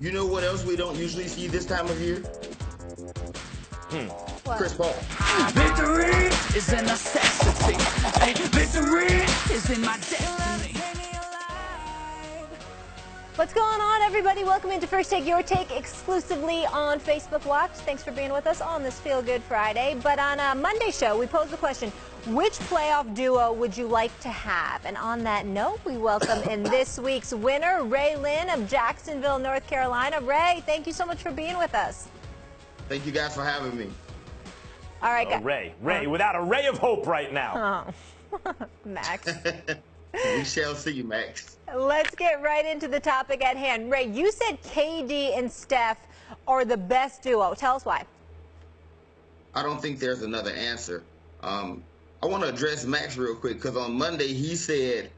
You know what else we don't usually see this time of year? What? Chris Paul. Victory is a necessity. Hey, victory is in my destiny. What's going on, everybody? Welcome into First Take, Your Take, exclusively on Facebook Watch. Thanks for being with us on this Feel Good Friday. But on a Monday show, we posed the question, which playoff duo would you like to have? And on that note, we welcome in this week's winner, Ray Lynn of Jacksonville, North Carolina. Ray, thank you so much for being with us. Thank you guys for having me. All right, guys. Ray, without a ray of hope right now. Oh. Max. We shall see, Max. Let's get right into the topic at hand. Ray, you said KD and Steph are the best duo. Tell us why. I don't think there's another answer. I want to address Max real quick because on Monday he said,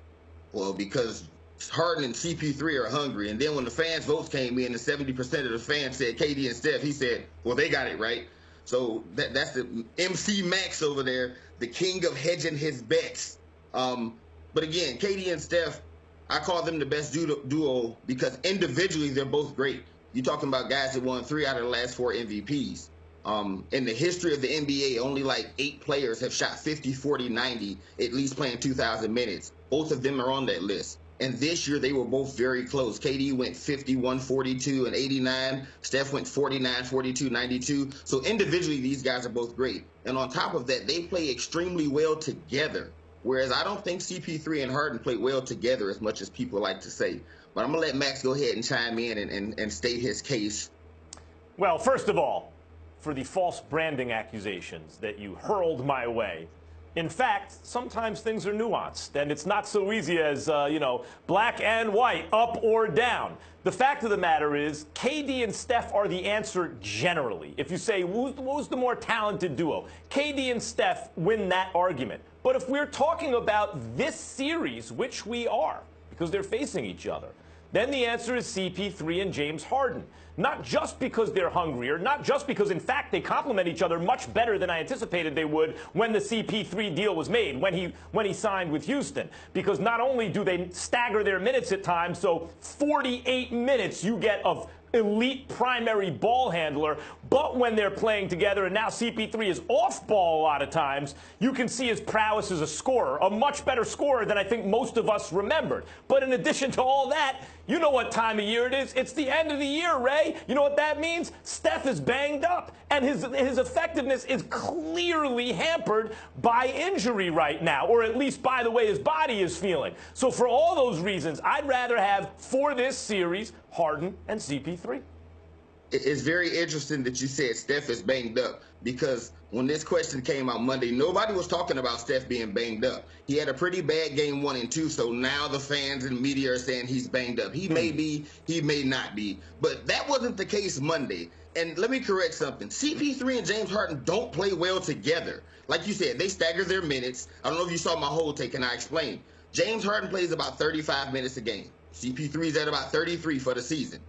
well, because Harden and CP3 are hungry. And then when the fans' votes came in and 70% of the fans said KD and Steph, he said, well, they got it right. So that's the MC Max over there, the king of hedging his bets. But again, KD and Steph, I call them the best duo because individually they're both great. You're talking about guys that won 3 out of the last 4 MVPs. In the history of the NBA, only like 8 players have shot 50, 40, 90, at least playing 2,000 minutes. Both of them are on that list. And this year they were both very close. KD went 51, 42, and 89. Steph went 49, 42, 92. So individually, these guys are both great. And on top of that, they play extremely well together. Whereas I don't think CP3 and Harden play well together as much as people like to say. But I'm going to let Max go ahead and chime in and state his case. Well, first of all, for the false branding accusations that you hurled my way, in fact, sometimes things are nuanced, and it's not so easy as, black and white, up or down. The fact of the matter is, KD and Steph are the answer generally. If you say, who's the more talented duo? KD and Steph win that argument. But if we're talking about this series, which we are, because they're facing each other, then the answer is CP3 and James Harden. Not just because they're hungrier, not just because, in fact, they complement each other much better than I anticipated they would when the CP3 deal was made, when he signed with Houston. Because not only do they stagger their minutes at times, so 48 minutes you get of elite primary ball handler, but when they're playing together, and now CP3 is off ball a lot of times, you can see his prowess as a scorer, a much better scorer than I think most of us remembered. But in addition to all that, you know what time of year it is. It's the end of the year, Ray. You know what that means? Steph is banged up, and his effectiveness is clearly hampered by injury right now, or at least by the way his body is feeling. So for all those reasons, I'd rather have, for this series, Harden and CP3. It's very interesting that you said Steph is banged up because when this question came out Monday, nobody was talking about Steph being banged up. He had a pretty bad game 1 and 2, so now the fans and media are saying he's banged up. He may be, he may not be, but that wasn't the case Monday. And let me correct something. CP3 and James Harden don't play well together. Like you said, they stagger their minutes. I don't know if you saw my whole take, and I explained. James Harden plays about 35 minutes a game. CP3 is at about 33 for the season.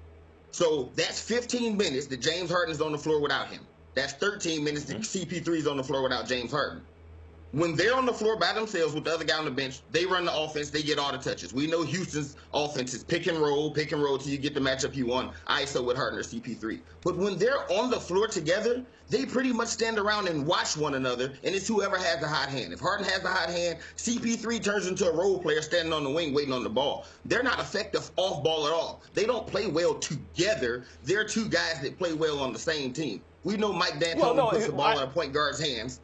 So that's 15 minutes that James Harden is on the floor without him. That's 13 minutes that CP3 is on the floor without James Harden. When they're on the floor by themselves with the other guy on the bench, they run the offense, they get all the touches. We know Houston's offense is pick and roll till you get the matchup you want, ISO with Harden or CP3. But when they're on the floor together, they pretty much stand around and watch one another, and it's whoever has the hot hand. If Harden has the hot hand, CP3 turns into a role player standing on the wing waiting on the ball. They're not effective off ball at all. They don't play well together. They're two guys that play well on the same team. We know Mike D'Antoni puts the ball in a point guard's hands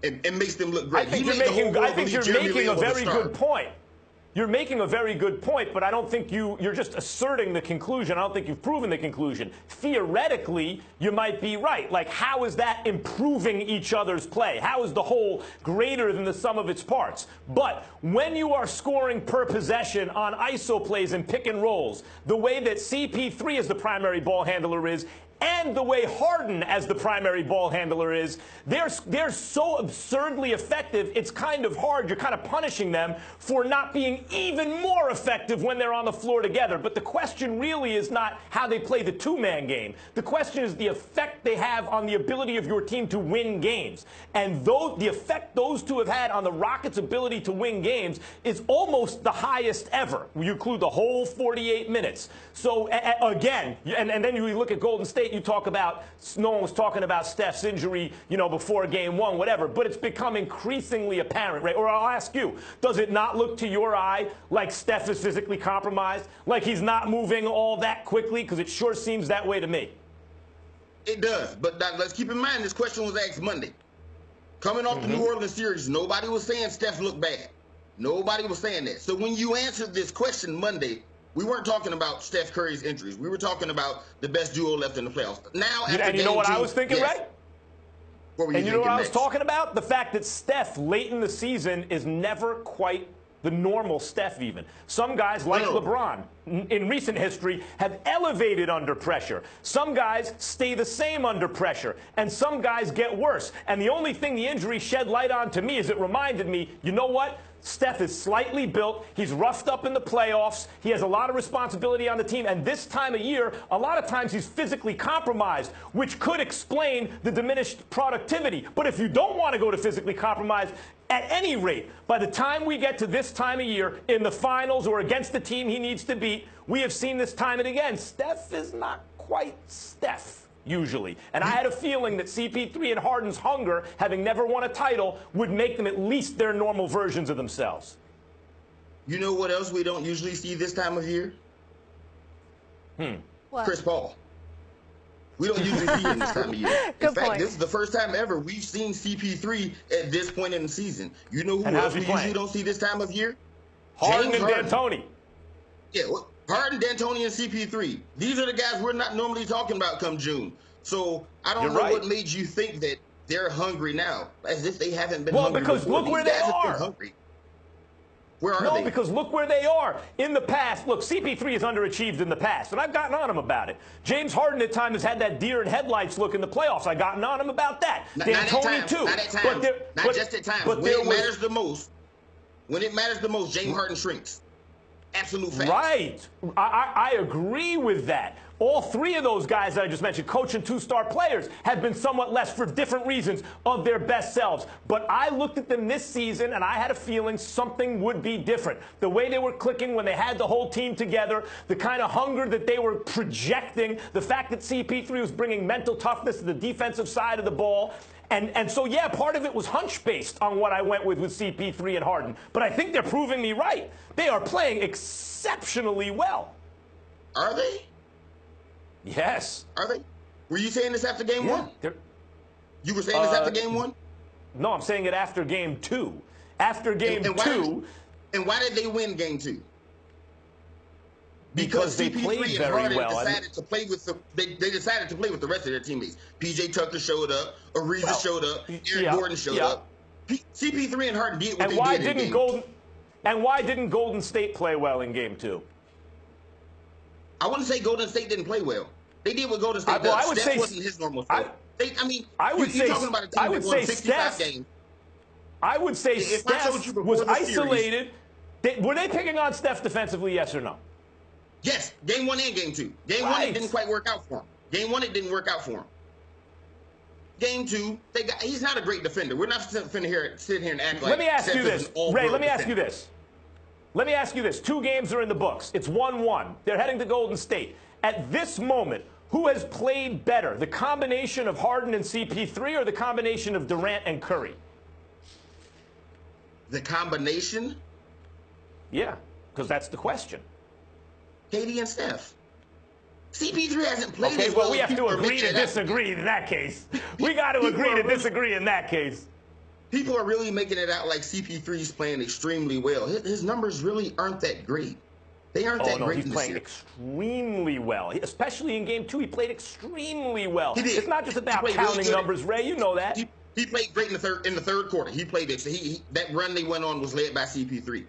and makes them look great. I think you're making a very good point. You're making a very good point, but I don't think you're just asserting the conclusion. I don't think you've proven the conclusion. Theoretically, you might be right. Like, how is that improving each other's play? How is the whole greater than the sum of its parts? But when you are scoring per possession on ISO plays and pick and rolls, the way that CP3 as the primary ball handler is, and the way Harden, as the primary ball handler, is, they're so absurdly effective, it's kind of hard. You're kind of punishing them for not being even more effective when they're on the floor together. But the question really is not how they play the two-man game. The question is the effect they have on the ability of your team to win games. And the effect those two have had on the Rockets' ability to win games is almost the highest ever. You include the whole 48 minutes. So, again, and then you look at Golden State, you talk about, no one was talking about Steph's injury, before game one, whatever, but it's become increasingly apparent, right? Or I'll ask you, does it not look to your eye like Steph is physically compromised? Like he's not moving all that quickly? Because it sure seems that way to me. It does, but let's keep in mind this question was asked Monday. Coming off the New Orleans series, nobody was saying Steph looked bad. Nobody was saying that. So when you answered this question Monday, we weren't talking about Steph Curry's injuries. We were talking about the best duo left in the playoffs. Now, and you know what I was thinking, yes. right? What were you and you know what next? I was talking about? The fact that Steph, late in the season, is never quite the normal Steph even. Some guys, like LeBron, in recent history, have elevated under pressure. Some guys stay the same under pressure, and some guys get worse. And the only thing the injury shed light on to me is it reminded me, you know what? Steph is slightly built. He's roughed up in the playoffs. He has a lot of responsibility on the team. And this time of year, a lot of times he's physically compromised, which could explain the diminished productivity. But if you don't want to go to physically compromised, at any rate, by the time we get to this time of year, in the finals or against the team he needs to beat, we have seen this time and again. Steph is not quite Steph. Usually. And I had a feeling that CP3 and Harden's hunger, having never won a title, would make them at least their normal versions of themselves. You know what else we don't usually see this time of year? What? Chris Paul. We don't usually see him this time of year. In fact, this is the first time ever we've seen CP3 at this point in the season. You know who else we usually don't see this time of year? Harden and D'Antoni. Yeah, well, Harden, D'Antoni, and CP3. These are the guys we're not normally talking about come June. So I don't know what made you think that they're hungry now, as if they haven't been hungry because before. look where they are. Hungry. Where are they? No, because look where they are. In the past, look, CP3 has underachieved in the past, and I've gotten on him about it. James Harden at times has had that deer in headlights look in the playoffs. I've gotten on him about that. D'Antoni too. Not at times. Not just at times. When it matters the most, James Harden shrinks. Absolute fact. Right. I agree with that. All three of those guys that I just mentioned, coach and two-star players, have been somewhat less for different reasons of their best selves. But I looked at them this season, and I had a feeling something would be different. The way they were clicking when they had the whole team together, the kind of hunger that they were projecting, the fact that CP3 was bringing mental toughness to the defensive side of the ball. And so, yeah, part of it was hunch-based on what I went with CP3 and Harden. But I think they're proving me right. They are playing exceptionally well. Are they? Yes. Are they? Were you saying this after game one? You were saying this after game one? No, I'm saying it after game two. After game two. And why did they win game two? Because they played very well. Decided to play with they decided to play with the rest of their teammates. PJ Tucker showed up. Ariza showed up. Aaron Gordon showed up. CP3 and Harden did what they did in game two. And why didn't Golden State play well in game two? I wouldn't say Golden State didn't play well. They did what Golden State does. Steph wasn't his normal self. You're talking about a team that won 65 games. I would say Steph was isolated. Were they picking on Steph defensively, yes or no? Yes, game one and game two. Game one, it didn't quite work out for him. Game one, it didn't work out for him. Game two, he's not a great defender. We're not sitting here and act like. Let me ask you this, Ray. Let me ask you this. Let me ask you this. 2 games are in the books. It's 1-1. They're heading to Golden State. At this moment, who has played better, the combination of Harden and CP3 or the combination of Durant and Curry? The combination? Yeah, because that's the question. KD and Steph. CP3 hasn't played as well. We have to agree to disagree in that case. We got to agree to disagree in that case. People are really making it out like CP3's playing extremely well. His numbers really aren't that great. They aren't that great. He's playing extremely well. Especially in game two, he played extremely well. It's not just about counting numbers, Ray. You know that. He played great in the third quarter. He played it. That run they went on was led by CP3.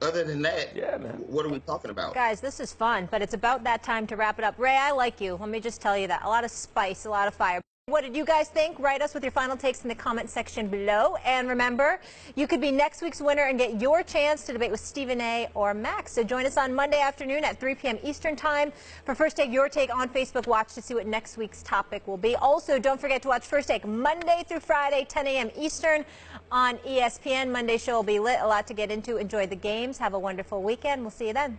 Other than that, yeah, man. what are we talking about? Guys, this is fun, but it's about that time to wrap it up. Ray, I like you. Let me just tell you that. A lot of spice, a lot of fire. What did you guys think? Write us with your final takes in the comment section below. And remember, you could be next week's winner and get your chance to debate with Stephen A. or Max. So join us on Monday afternoon at 3 p.m. Eastern Time for First Take Your Take on Facebook Watch to see what next week's topic will be. Also, don't forget to watch First Take Monday through Friday, 10 a.m. Eastern on ESPN. Monday's show will be lit. A lot to get into. Enjoy the games. Have a wonderful weekend. We'll see you then.